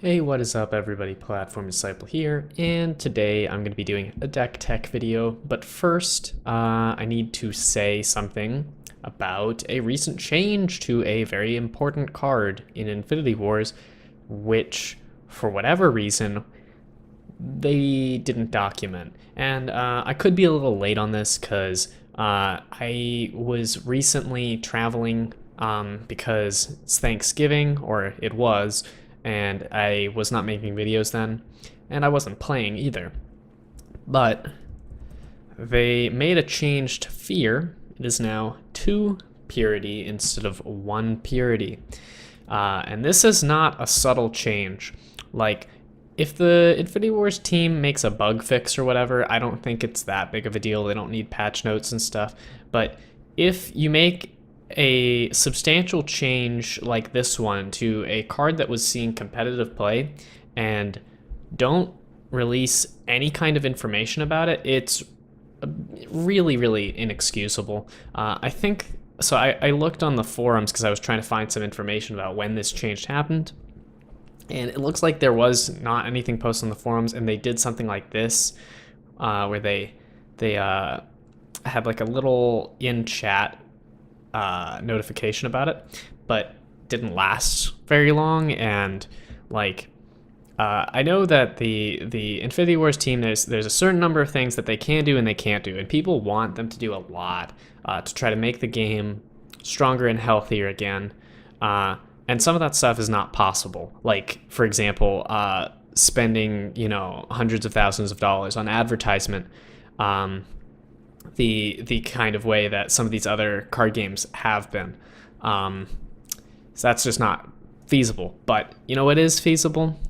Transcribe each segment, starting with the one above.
Hey, what is up everybody, Platform Disciple here, and today I'm going to be doing a deck tech video, but first I need to say something about a recent change to a very important card in Infinity Wars, which, for whatever reason, they didn't document. And I could be a little late on this because I was recently traveling because it's Thanksgiving, or it was, and I was not making videos then, and I wasn't playing either. But they made a change to Fear. It is now 2 Purity instead of 1 Purity. And this is not a subtle change. Like, if the Infinity Wars team makes a bug fix or whatever, I don't think it's that big of a deal. They don't need patch notes and stuff. But if you make a substantial change like this one to a card that was seeing competitive play and don't release any kind of information about it, it's really, really inexcusable. I think so. I looked on the forums because I was trying to find some information about when this change happened, and it looks like there was not anything posted on the forums, and they did something like this, where they had like a little in chat notification about it, but didn't last very long. And like, I know that the Infinity Wars team, there's a certain number of things that they can do and they can't do, and people want them to do a lot to try to make the game stronger and healthier again. And some of that stuff is not possible. Like, for example, spending hundreds of thousands of dollars on advertisement. The kind of way that some of these other card games have been. So that's just not feasible. But you know what is feasible?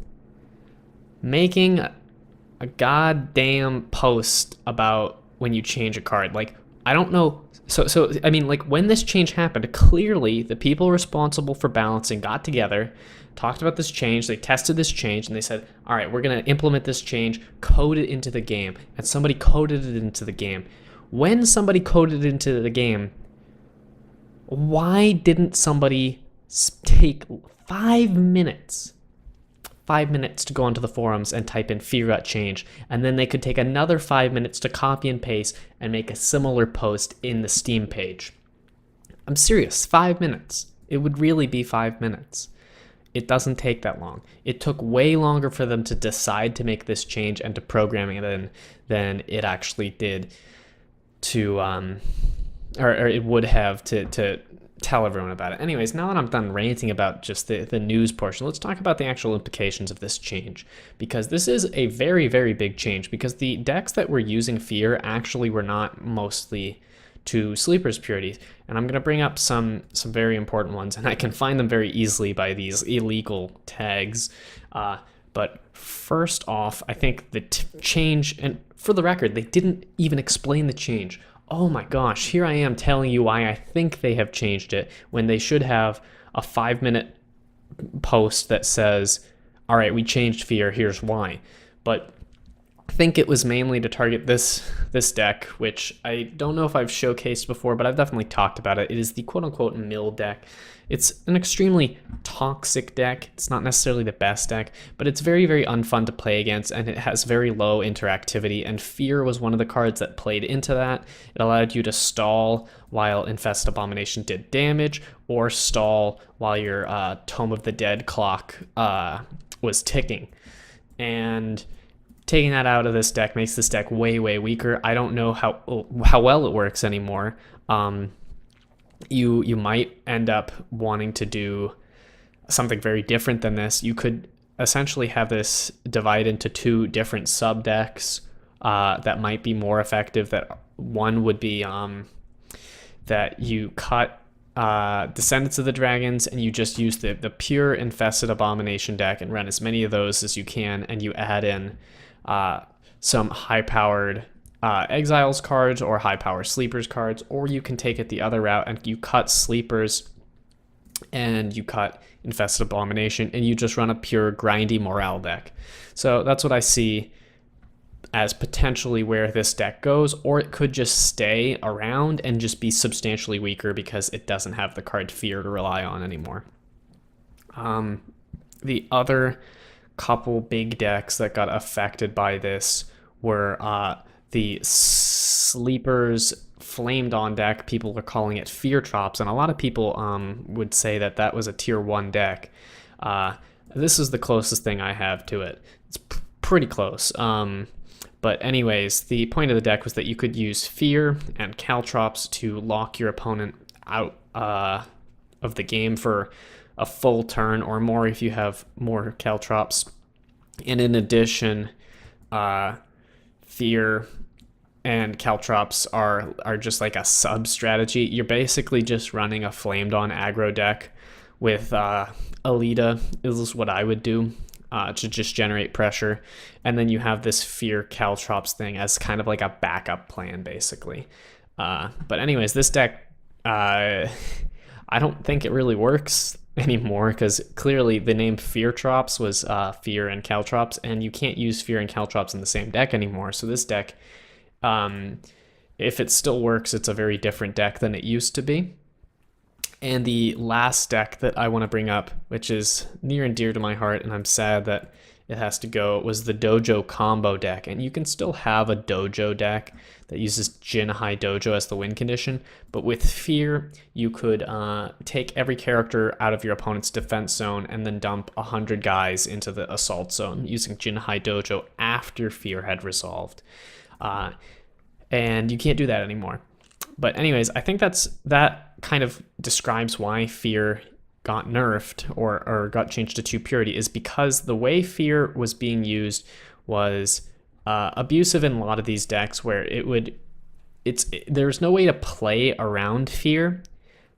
Making a goddamn post about when you change a card. Like, I don't know. So I mean, like, when this change happened, clearly the people responsible for balancing got together, talked about this change, they tested this change, and they said, all right, we're going to implement this change, code it into the game. And somebody coded it into the game. When somebody coded it into the game, why didn't somebody take 5 minutes? 5 minutes to go onto the forums and type in Fear change, and then they could take another 5 minutes to copy and paste and make a similar post in the Steam page. I'm serious, 5 minutes. It would really be 5 minutes. It doesn't take that long. It took way longer for them to decide to make this change and to programming it than it actually did to or it would have to tell everyone about it. Anyways, now that I'm done ranting about just the news portion, let's talk about the actual implications of this change, because this is a very, very big change, because the decks that were using Fear actually were not mostly to Sleeper's Purities, and I'm going to bring up some very important ones, and I can find them very easily by these illegal tags. But first off, I think the change, and for the record, they didn't even explain the change. Oh my gosh, here I am telling you why I think they have changed it, when they should have a 5-minute post that says, all right, we changed Fear, here's why. But I think it was mainly to target this deck, which I don't know if I've showcased before, but I've definitely talked about it. It is the quote-unquote mill deck. It's an extremely toxic deck. It's not necessarily the best deck, but it's very, very unfun to play against, and it has very low interactivity, and Fear was one of the cards that played into that. It allowed you to stall while Infested Abomination did damage, or stall while your Tome of the Dead clock was ticking. And taking that out of this deck makes this deck way, way weaker. I don't know how well it works anymore. You might end up wanting to do something very different than this. You could essentially have this divide into 2 different sub decks that might be more effective. That one would be that you cut Descendants of the Dragons, and you just use the pure Infested Abomination deck and run as many of those as you can, and you add in some high-powered Exiles cards or high-power Sleepers cards, or you can take it the other route and you cut Sleepers and you cut Infested Abomination, and you just run a pure grindy morale deck. So that's what I see as potentially where this deck goes, or it could just stay around and just be substantially weaker because it doesn't have the card Fear to rely on anymore. The other couple big decks that got affected by this were the Sleepers Flamed On deck. People are calling it Fear Trops, and a lot of people would say that that was a tier 1 deck. This is the closest thing I have to it. It's pretty close. But anyways, the point of the deck was that you could use Fear and Caltrops to lock your opponent out of the game for a full turn or more if you have more Caltrops. And in addition, Fear and Caltrops are just like a sub strategy. You're basically just running a Flamed On aggro deck with Alita is what I would do to just generate pressure. And then you have this Fear Caltrops thing as kind of like a backup plan, basically. But anyways, this deck, I don't think it really works anymore because clearly the name Fear Trops was Fear and Caltrops, and you can't use Fear and Caltrops in the same deck anymore. So this deck, if it still works, it's a very different deck than it used to be. And the last deck that I want to bring up, which is near and dear to my heart, and I'm sad that it has to go, was the Dojo combo deck. And you can still have a Dojo deck that uses Jin High Dojo as the win condition, but with Fear, you could take every character out of your opponent's defense zone and then dump 100 guys into the assault zone using Jin High Dojo after Fear had resolved. And you can't do that anymore. But anyways, I think that kind of describes why Fear got nerfed or got changed to 2 purity, is because the way Fear was being used was abusive in a lot of these decks where there's no way to play around Fear.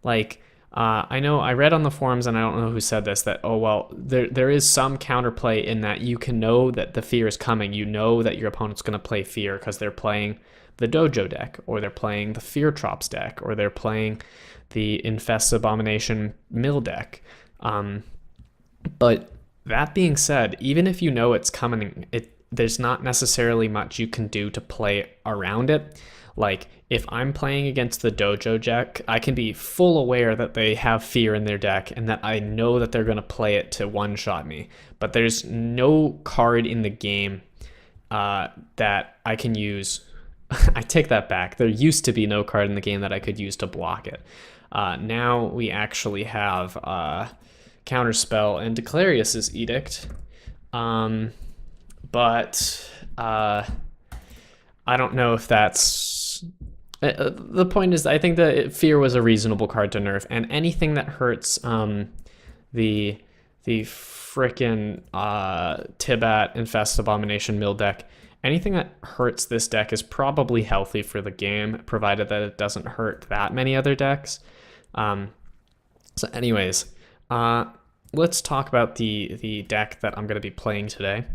Like, I know I read on the forums, and I don't know who said this, that, oh, well, there is some counterplay in that you can know that the Fear is coming. You know that your opponent's going to play Fear because they're playing the Dojo deck, or they're playing the Fear Trops deck, or they're playing the Infest Abomination Mill deck. But that being said, even if you know it's coming, there's not necessarily much you can do to play around it. Like, if I'm playing against the Dojo deck, I can be full aware that they have Fear in their deck and that I know that they're going to play it to one-shot me. But there's no card in the game that I can use. I take that back. There used to be no card in the game that I could use to block it. Now we actually have Counterspell and Declarius's Edict. But I don't know if that's... the point is, I think that Fear was a reasonable card to nerf, and anything that hurts the frickin' Tibat Infest Abomination Mill deck, anything that hurts this deck is probably healthy for the game, provided that it doesn't hurt that many other decks. So anyways, let's talk about the deck that I'm going to be playing today,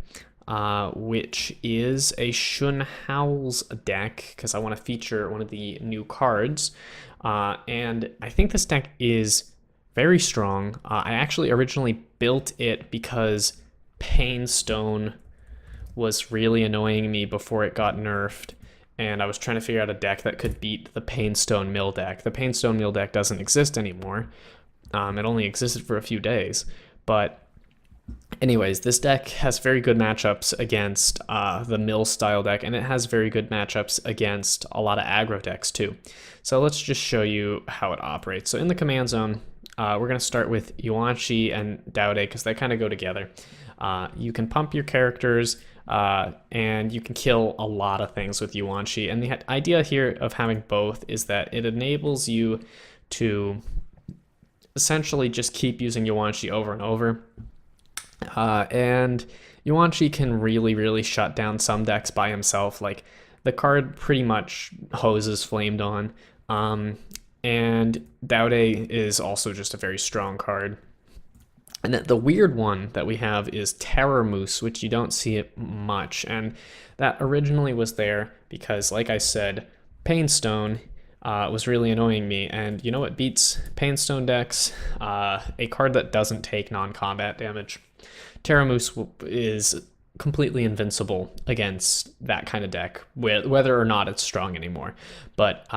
which is a Shun Howl's deck, because I want to feature one of the new cards. And I think this deck is very strong. I actually originally built it because Painstone was really annoying me before it got nerfed, and I was trying to figure out a deck that could beat the Painstone Mill deck. The Painstone Mill deck doesn't exist anymore. It only existed for a few days. But anyways, this deck has very good matchups against the Mill style deck, and it has very good matchups against a lot of aggro decks too. So let's just show you how it operates. So in the command zone, we're going to start with Yuanchi and Daude because they kind of go together. You can pump your characters, and you can kill a lot of things with Yuanchi. And the idea here of having both is that it enables you to essentially just keep using Yuanchi over and over. And Yuanchi can really, really shut down some decks by himself. Like, the card pretty much hoses Flamed On. And Daude is also just a very strong card. And the weird one that we have is Terror Moose, which you don't see it much. And that originally was there because, like I said, Painstone was really annoying me. And you know what beats Painstone decks? A card that doesn't take non-combat damage. Terror Moose is completely invincible against that kind of deck, whether or not it's strong anymore. But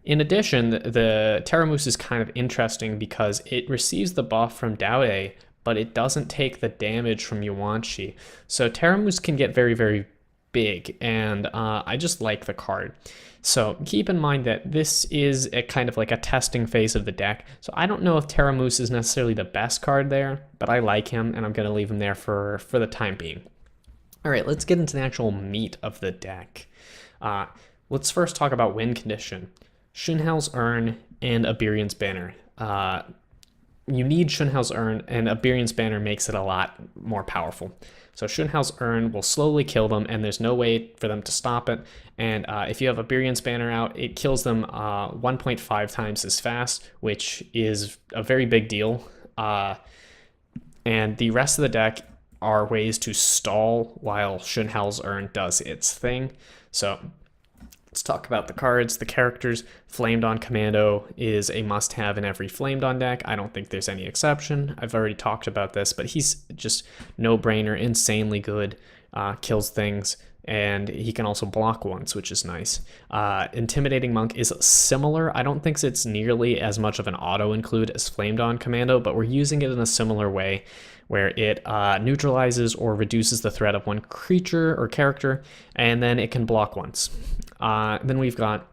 in addition, the Terra Moose is kind of interesting because it receives the buff from Daude, but it doesn't take the damage from Yuanqi. So Terramoose can get very, very big, and I just like the card. So keep in mind that this is a kind of like a testing phase of the deck. So I don't know if Terramoose is necessarily the best card there, but I like him, and I'm going to leave him there for the time being. All right, let's get into the actual meat of the deck. Let's first talk about win condition. Shun Howl's Urn and Iberian's Banner. You need Shun Howl's Urn, and Iberian's Banner makes it a lot more powerful. So Shun Howl's Urn will slowly kill them, and there's no way for them to stop it. And if you have Iberian's Banner out, it kills them 1.5 times as fast, which is a very big deal. And the rest of the deck are ways to stall while Shun Howl's Urn does its thing. So let's talk about the cards, the characters. Flamed on Commando is a must-have in every Flamed on deck. I don't think there's any exception. I've already talked about this, but he's just no-brainer, insanely good, kills things, and he can also block once, which is nice. Intimidating Monk is similar. I don't think it's nearly as much of an auto-include as Flamed on Commando, but we're using it in a similar way, where it neutralizes or reduces the threat of one creature or character, and then it can block once. Then we've got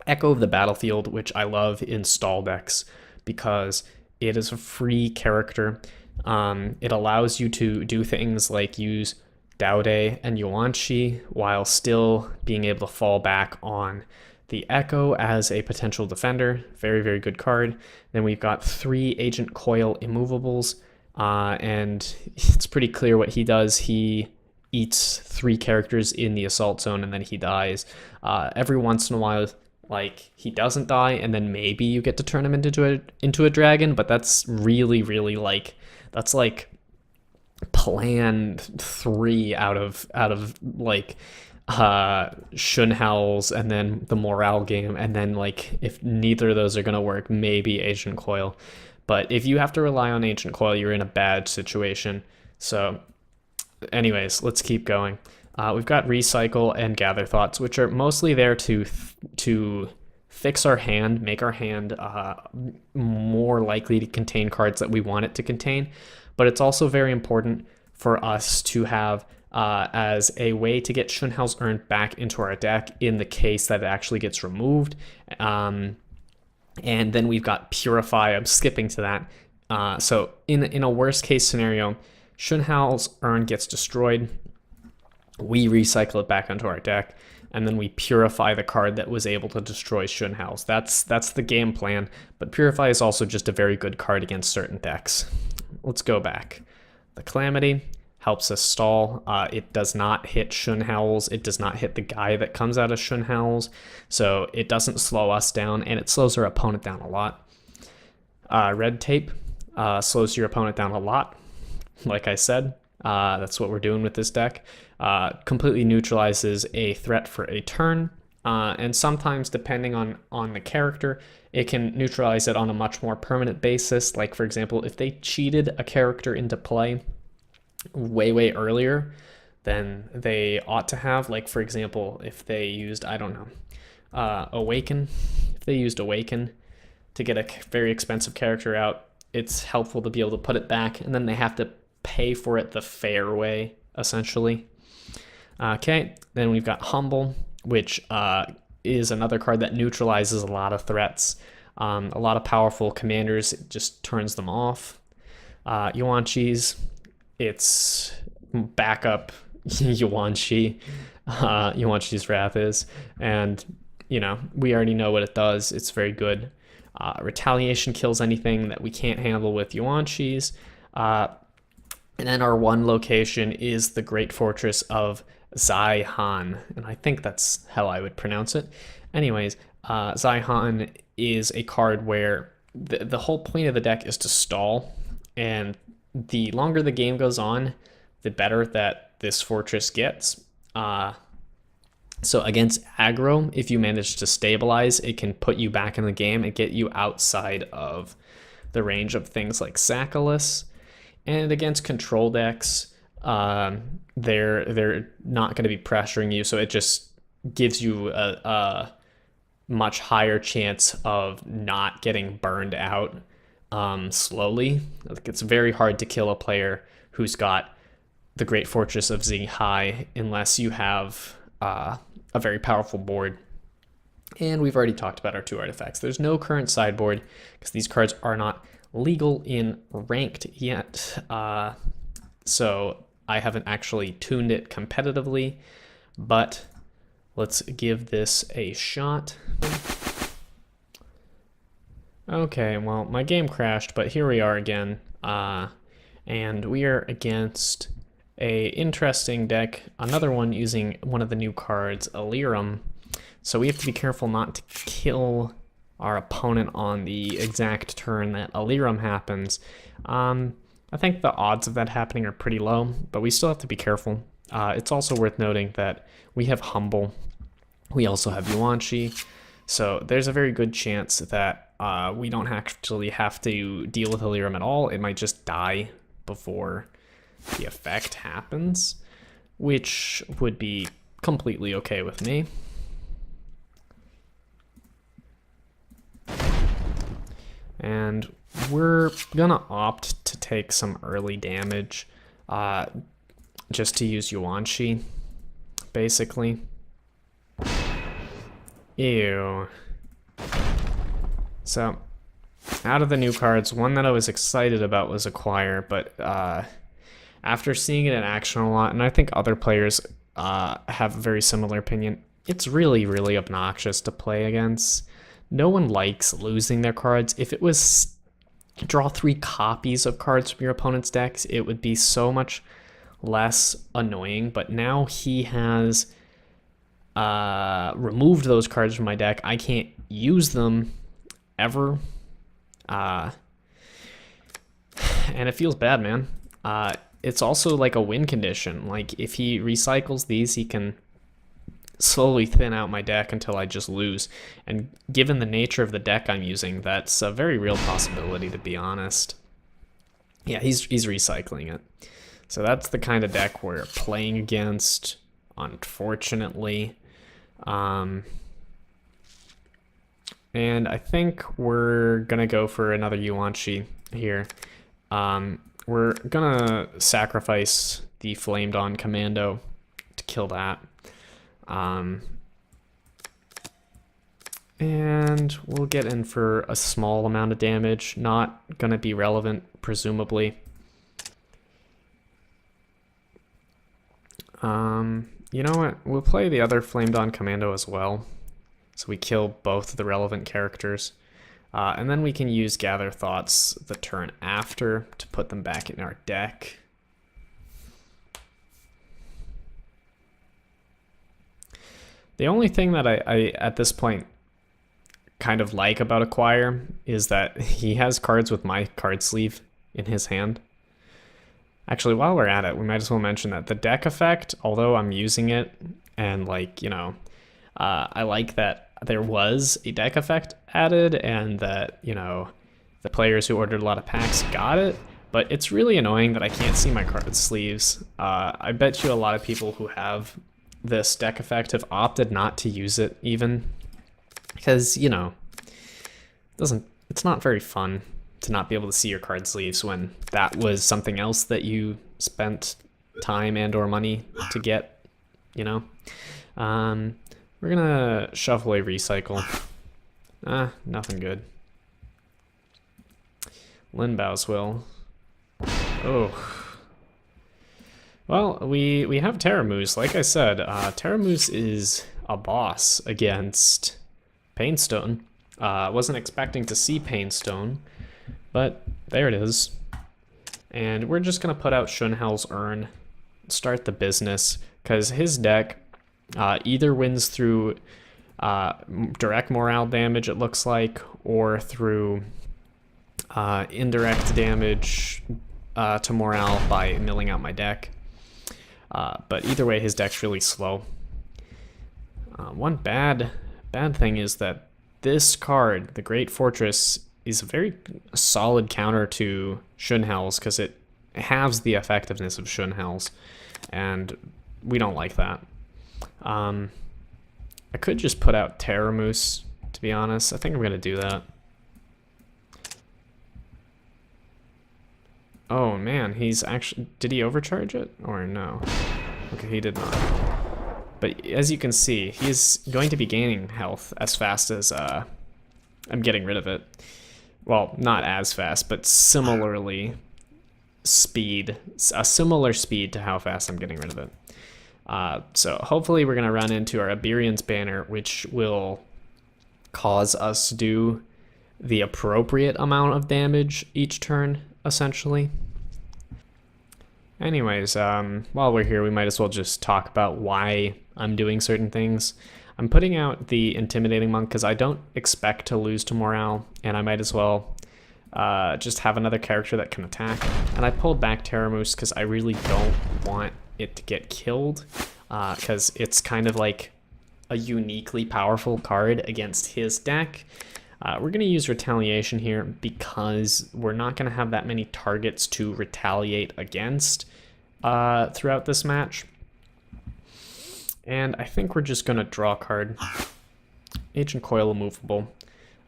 Echo of the Battlefield, which I love in stall decks because it is a free character. It allows you to do things like use Daude and Yuanqi while still being able to fall back on the Echo as a potential defender. Very, very good card. Then we've got 3 Agent Coil immovables, and it's pretty clear what he does. He eats 3 characters in the assault zone and then he dies. Every once in a while, like, he doesn't die, and then maybe you get to turn him into a dragon, but that's really, really like, that's like plan 3 out of like Shun Howl's and then the morale game, and then like if neither of those are gonna work, maybe Agent Coil. But if you have to rely on Agent Coil, you're in a bad situation. So anyways, let's keep going. We've got Recycle and Gather Thoughts, which are mostly there to fix our hand, make our hand more likely to contain cards that we want it to contain. But it's also very important for us to have as a way to get Shun Howl's Urn back into our deck in the case that it actually gets removed. And then we've got Purify. I'm skipping to that. So in a worst case scenario, Shun Howl's Urn gets destroyed. We recycle it back onto our deck, and then we purify the card that was able to destroy Shun Howl's. That's the game plan, but Purify is also just a very good card against certain decks. Let's go back. The Calamity helps us stall. It does not hit Shun Howl's. It does not hit the guy that comes out of Shun Howl's, so it doesn't slow us down, and it slows our opponent down a lot. Red Tape slows your opponent down a lot. Like I said, that's what we're doing with this deck. Completely neutralizes a threat for a turn, and sometimes, depending on the character, it can neutralize it on a much more permanent basis. Like, for example, if they cheated a character into play way earlier than they ought to have, like, for example, if they used, I don't know, Awaken. If they used Awaken to get a very expensive character out, it's helpful to be able to put it back, and then they have to pay for it the fair way, essentially. Okay, then we've got Humble, which is another card that neutralizes a lot of threats. A lot of powerful commanders, it just turns them off. Yuanqi's, it's backup Yuanqi. Yuanqi's Wrath is, and you know, we already know what it does. It's very good. Retaliation kills anything that we can't handle with Yuanqi's. And then our one location is the Great Fortress of Zai-Han, and I think that's how I would pronounce it. Anyways, Zai-Han is a card where the whole point of the deck is to stall, and the longer the game goes on, the better that this fortress gets. So against aggro, if you manage to stabilize, it can put you back in the game and get you outside of the range of things like Sackless. And against control decks, they're not going to be pressuring you, so it just gives you a much higher chance of not getting burned out slowly. Like, it's very hard to kill a player who's got the Great Fortress of High unless you have a very powerful board. And we've already talked about our 2 artifacts. There's no current sideboard because these cards are not legal in ranked yet. So I haven't actually tuned it competitively, but let's give this a shot. Okay, well, my game crashed, but here we are again. And we are against a interesting deck, another one using one of the new cards, Alirum. So we have to be careful not to kill our opponent on the exact turn that Alirum happens. I think the odds of that happening are pretty low, but we still have to be careful. It's also worth noting that we have Humble. We also have Yuan-Shi. So there's a very good chance that we don't actually have to deal with Alirum at all. It might just die before the effect happens, which would be completely okay with me. And we're gonna opt to take some early damage just to use Yuan-Shi, basically. Ew. So, out of the new cards, one that I was excited about was Acquire, but after seeing it in action a lot, and I think other players have a very similar opinion, it's really, really obnoxious to play against. No one likes losing their cards. If it was draw 3 copies of cards from your opponent's decks, it would be so much less annoying, but now he has removed those cards from my deck. I can't use them ever. And it feels bad, man. It's also like a win condition. Like, if he recycles these, he can slowly thin out my deck until I just lose. And given the nature of the deck I'm using, that's a very real possibility, to be honest. Yeah, he's recycling it. So that's the kind of deck we're playing against, unfortunately. And I think we're gonna go for another Yuan-Shi here. We're gonna sacrifice the Flamed On Commando to kill that. And we'll get in for a small amount of damage, not gonna be relevant, presumably. You know what? We'll play the other Flamed On Commando as well, so we kill both the relevant characters. And then we can use Gather Thoughts the turn after to put them back in our deck. The only thing that I at this point kind of like about Acquire is that he has cards with my card sleeve in his hand. Actually, while we're at it, we might as well mention that the deck effect, although I'm using it, and like, you know, I like that there was a deck effect added and that, you know, the players who ordered a lot of packs got it, but it's really annoying that I can't see my card sleeves. I bet you a lot of people who have this deck effect have opted not to use it even, because, you know, it's not very fun to not be able to see your card sleeves when that was something else that you spent time and or money to get, you know. We're gonna shuffle a recycle. Nothing good. Linbow's will. Oh. Well, we have Terramoose. Like I said, Terramoose is a boss against Painstone. Wasn't expecting to see Painstone, but there it is. And we're just gonna put out Shun Howl's Urn, start the business, because his deck either wins through direct morale damage, it looks like, or through indirect damage to morale by milling out my deck. But either way, his deck's really slow. One bad thing is that this card, the Great Fortress, is a very solid counter to Shun Howl's because it halves the effectiveness of Shun Howl's, and we don't like that. I could just put out Terramoose, to be honest. I think I'm going to do that. Oh man, he's actually, did he overcharge it or no? Okay, he did not. But as you can see, he's going to be gaining health as fast as I'm getting rid of it. Well, not as fast, but similarly speed, a similar speed to how fast I'm getting rid of it. So hopefully we're gonna run into our Iberian's banner, which will cause us to do the appropriate amount of damage each turn, essentially. Anyways, while we're here, we might as well just talk about why I'm doing certain things. I'm putting out the Intimidating Monk because I don't expect to lose to Morale, and I might as well just have another character that can attack. And I pulled back Terramoose because I really don't want it to get killed, because it's kind of like a uniquely powerful card against his deck. We're going to use Retaliation here because we're not going to have that many targets to retaliate against throughout this match. And I think we're just going to draw a card. Agent Coil immovable.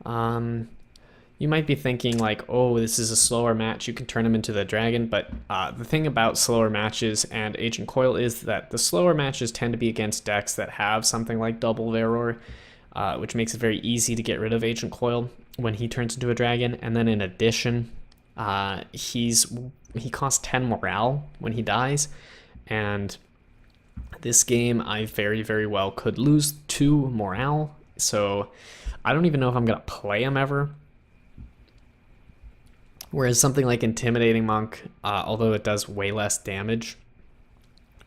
You might be thinking like, oh, this is a slower match, you can turn him into the dragon, but the thing about slower matches and Agent Coil is that the slower matches tend to be against decks that have something like Double Veror, which makes it very easy to get rid of Agent Coil when he turns into a dragon. And then in addition, he costs 10 morale when he dies, and this game I very, very well could lose 2 morale, so I don't even know if I'm going to play him ever. Whereas something like Intimidating Monk, although it does way less damage,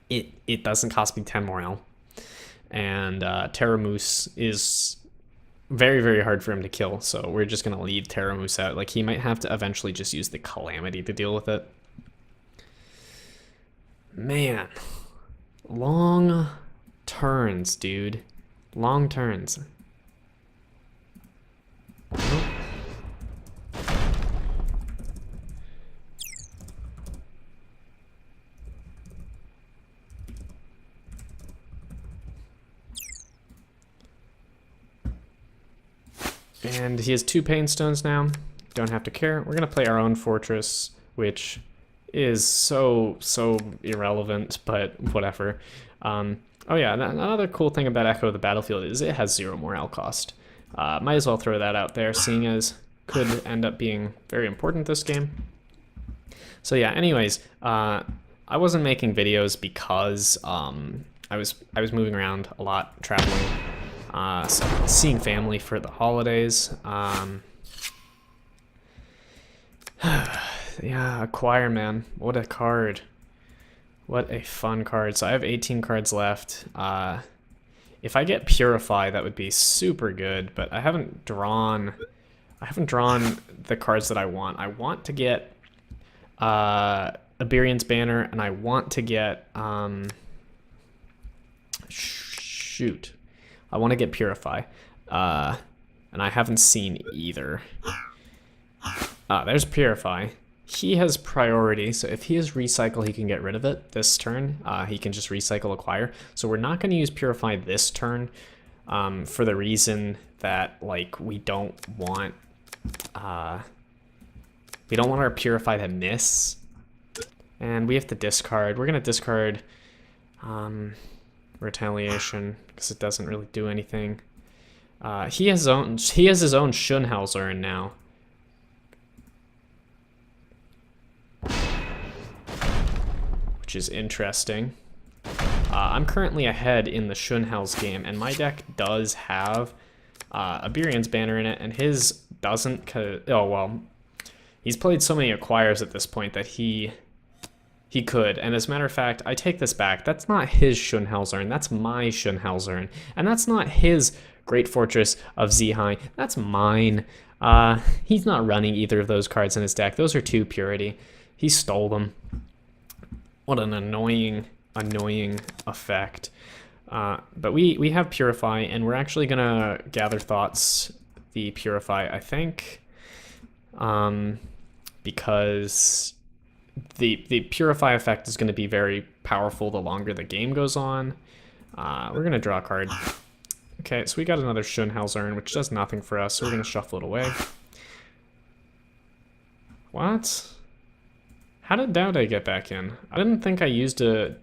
it doesn't cost me 10 morale. And Terramoose is very, very hard for him to kill, so we're just going to leave Terramoose out. Like, he might have to eventually just use the Calamity to deal with it. Man. Long turns, dude. Long turns. And he has 2 Pain Stones now. Don't have to care. We're going to play our own Fortress, which is so irrelevant, but whatever. Oh yeah, another cool thing about Echo of the Battlefield is it has 0 morale cost. Might as well throw that out there, seeing as could end up being very important this game. So yeah, anyways, I wasn't making videos because I was moving around a lot, traveling. Seeing family for the holidays. Yeah, Acquire, man. What a card. What a fun card. So I have 18 cards left. If I get Purify, that would be super good, but I haven't drawn the cards that I want. I want to get Iberian's Banner, and I want to get shoot. I want to get Purify, and I haven't seen either. There's Purify. He has priority, so if he has Recycle, he can get rid of it this turn. He can just Recycle Acquire. So we're not going to use Purify this turn, for the reason that, like, we don't want our Purify to miss. And we have to discard. We're going to discard Retaliation because it doesn't really do anything. He has his own Shun Urn now. Which is interesting. I'm currently ahead in the Shunhel's game, and my deck does have Iberian's Banner in it, and his doesn't. Oh well, he's played so many Acquires at this point that he could. And as a matter of fact, I take this back. That's not his Shunhel's Urn. That's my Shunhel's Urn, and that's not his Great Fortress of Zihai. That's mine. He's not running either of those cards in his deck. Those are 2 Purity. He stole them. What an annoying effect. But we have Purify, and we're actually gonna Gather Thoughts the Purify, I think, because the Purify effect is going to be very powerful the longer the game goes on. We're gonna draw a card. Okay, so we got another Shunhel's Urn, which does nothing for us, so we're gonna shuffle it away. What? How did Dowday get back in? I didn't think I used a...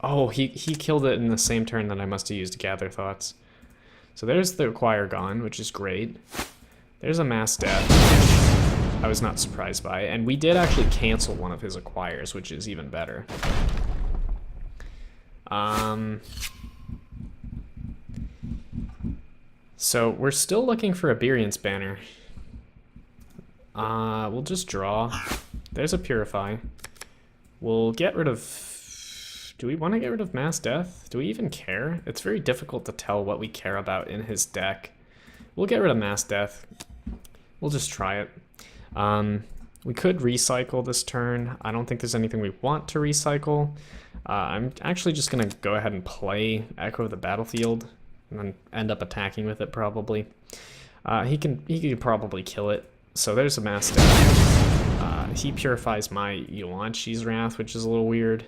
Oh, he killed it in the same turn that I must have used to Gather Thoughts. So there's the Acquire gone, which is great. There's a Mass Death, which I was not surprised by. And we did actually cancel one of his Acquires, which is even better. So we're still looking for a Birian's Banner. We'll just draw. There's a Purify. We'll get rid of... Do we want to get rid of Mass Death? Do we even care? It's very difficult to tell what we care about in his deck. We'll get rid of Mass Death. We'll just try it. We could recycle this turn. I don't think there's anything we want to recycle. I'm actually just going to go ahead and play Echo of the Battlefield and then end up attacking with it probably. He could probably kill it. So there's a Mass Death. He purifies my Yuan-Chi's Wrath, which is a little weird.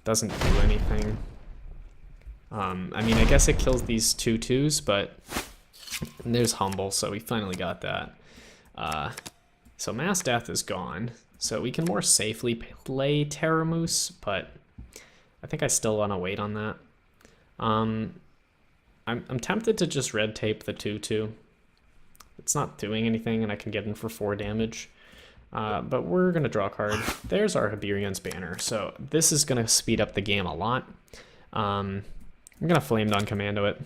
Doesn't do anything. I mean, I guess it kills these 2/2s, but there's Humble, so we finally got that. So Mass Death is gone, so we can more safely play Terramoose, but I think I still want to wait on that. I'm tempted to just red tape the 2/2. It's not doing anything, and I can get in for 4 damage. But we're going to draw a card. There's our Birian's Banner. So this is going to speed up the game a lot. I'm going to Flame Dawn Commando it.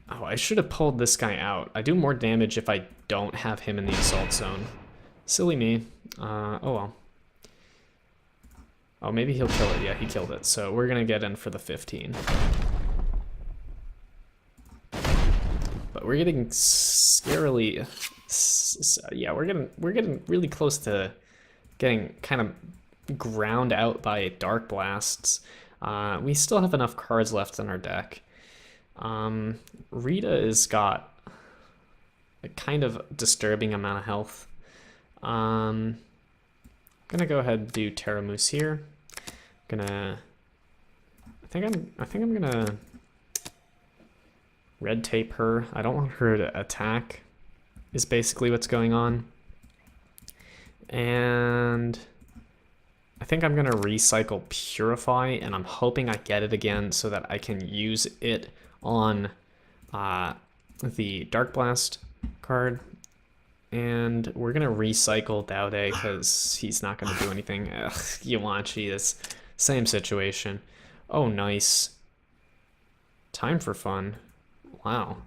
Oh, I should have pulled this guy out. I do more damage if I don't have him in the Assault Zone. Silly me. Oh well. Oh, maybe he'll kill it. Yeah, he killed it. So we're going to get in for the 15. But we're getting scarily... Yeah, we're getting really close to getting kind of ground out by Dark Blasts. We still have enough cards left in our deck. Rita has got a kind of disturbing amount of health. I'm gonna go ahead and do Terramoose here. I think I'm gonna red tape her. I don't want her to attack, is basically what's going on. And I think I'm gonna recycle Purify, and I'm hoping I get it again so that I can use it on the Dark Blast card. And we're gonna recycle Dowday because he's not gonna do anything. Ugh, Yuan-Chi is same situation. Oh, nice. Time for fun. Wow.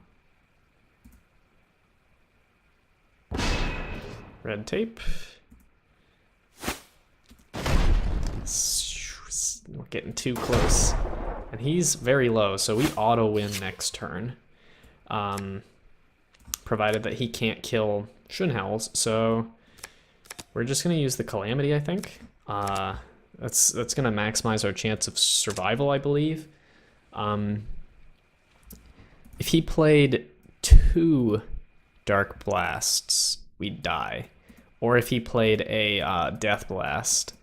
Red tape. We're getting too close. And he's very low, so we auto win next turn. Provided that he can't kill Shun Howls. So we're just gonna use the Calamity, I think. That's gonna maximize our chance of survival, I believe. If he played 2 Dark Blasts, we'd die. Or if he played a Death Blast.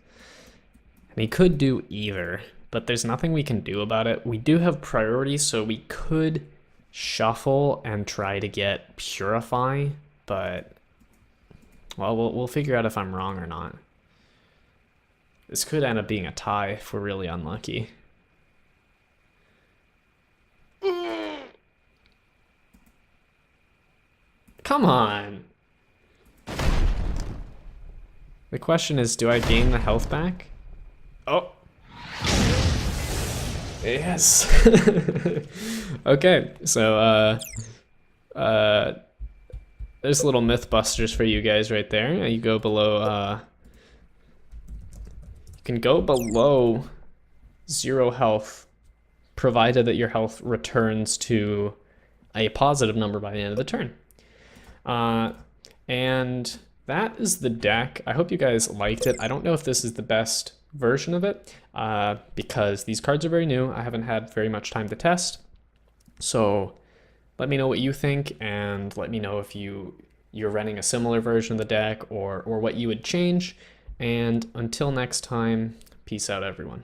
And he could do either, but there's nothing we can do about it. We do have priority, so we could shuffle and try to get Purify, but well, we'll figure out if I'm wrong or not. This could end up being a tie if we're really unlucky. Come on. The question is, do I gain the health back? Oh. Yes. Okay, so there's little myth busters for you guys right there. You go below you can go below 0 health provided that your health returns to a positive number by the end of the turn. And that is the deck. I hope you guys liked it. I don't know if this is the best version of it because these cards are very new. I haven't had very much time to test. So let me know what you think, and let me know if you're running a similar version of the deck or what you would change. And until next time, peace out, everyone.